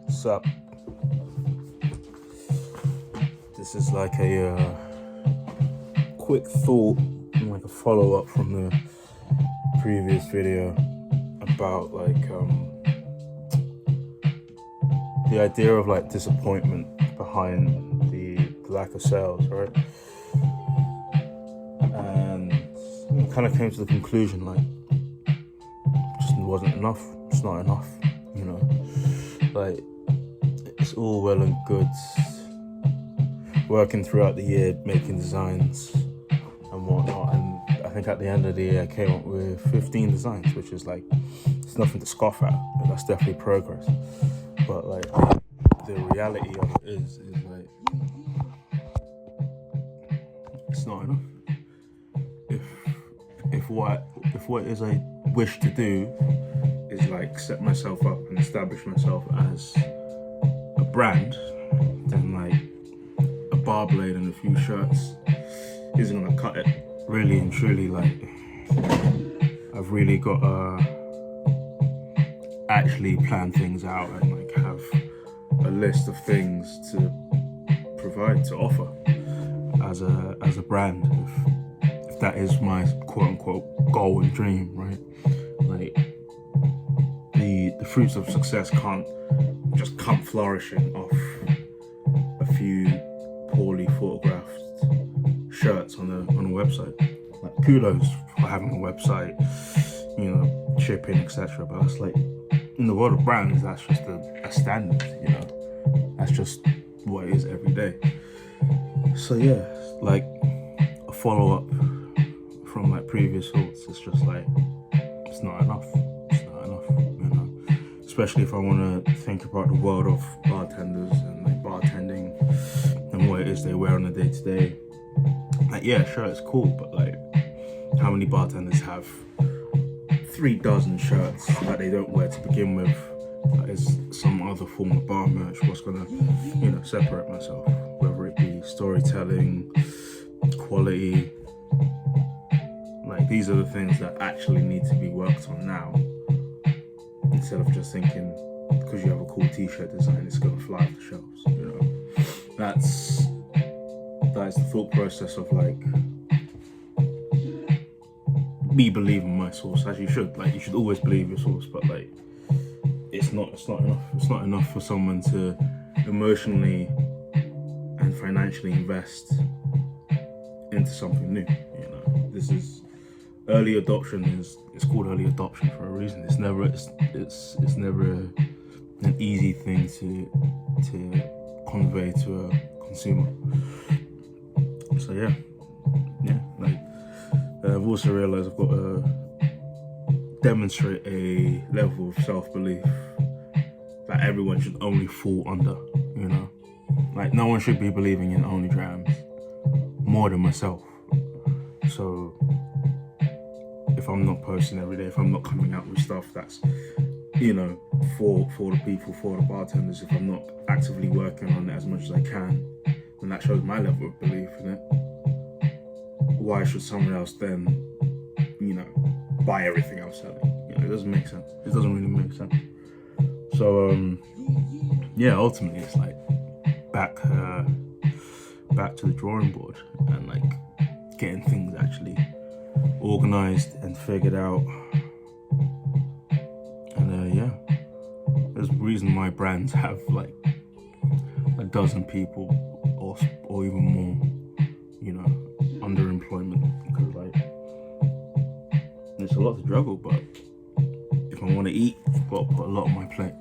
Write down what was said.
What's up? This is like a quick thought, like a follow-up from the previous video about the idea of like disappointment behind the lack of sales, right? And I kind of came to the conclusion like it just wasn't enough. It's not enough, you know. Like, it's all well and good working throughout the year, making designs and whatnot, and I think at the end of the year I came up with 15 designs, which is like, it's nothing to scoff at. That's definitely progress. But like, the reality of it is like, it's not enough. If what it is I wish to do is like set myself up and establish myself as a brand, then like a bar blade and a few shirts isn't gonna cut it. Really and truly, like, I've really got to actually plan things out and like have a list of things to provide, to offer as a brand, if that is my quote unquote goal and dream, right? Like, the fruits of success can't just come flourishing off a few poorly photographed shirts on a website. Like, kudos for having a website, you know, shipping, etc. But that's like, in the world of brands, that's just a standard, you know. That's just what it is every day. So yeah, like a follow-up from like previous thoughts, it's just like, it's not enough. It's not enough, you know. Especially if I want to think about the world of bartenders and like bartending and what it is they wear on a day-to-day. Like, yeah, sure, it's cool, but like, how many bartenders have 3 dozen shirts that they don't wear to begin with? That is some other form of bar merch. What's gonna, you know, separate myself? Whether it be storytelling, quality. Like, these are the things that actually need to be worked on now, instead of just thinking because you have a cool t-shirt design it's gonna fly off the shelves, you know. That is the thought process of like me believing my source, as you should. Like, you should always believe your source, but like, it's not enough. It's not enough for someone to emotionally and financially invest into something new, you know. This is early adoption. It's called early adoption for a reason. It's never an easy thing to convey to a consumer. So yeah, like, I've also realized I've got to demonstrate a level of self-belief that everyone should only fall under, you know. Like, no one should be believing in OnlyDrams more than myself. So if I'm not posting every day, if I'm not coming out with stuff that's, you know, for the people, for the bartenders, if I'm not actively working on it as much as I can, then that shows my level of belief in it. Why should someone else then, you know, buy everything I'm selling? You know, it doesn't make sense. It doesn't really make sense. So yeah, ultimately it's like back to the drawing board and like getting things actually organized and figured out. And yeah, there's a reason why brands have like a dozen people or even more, you know, underemployment, because like, it's a lot to juggle. But if I want to eat, I've got to put a lot on my plate.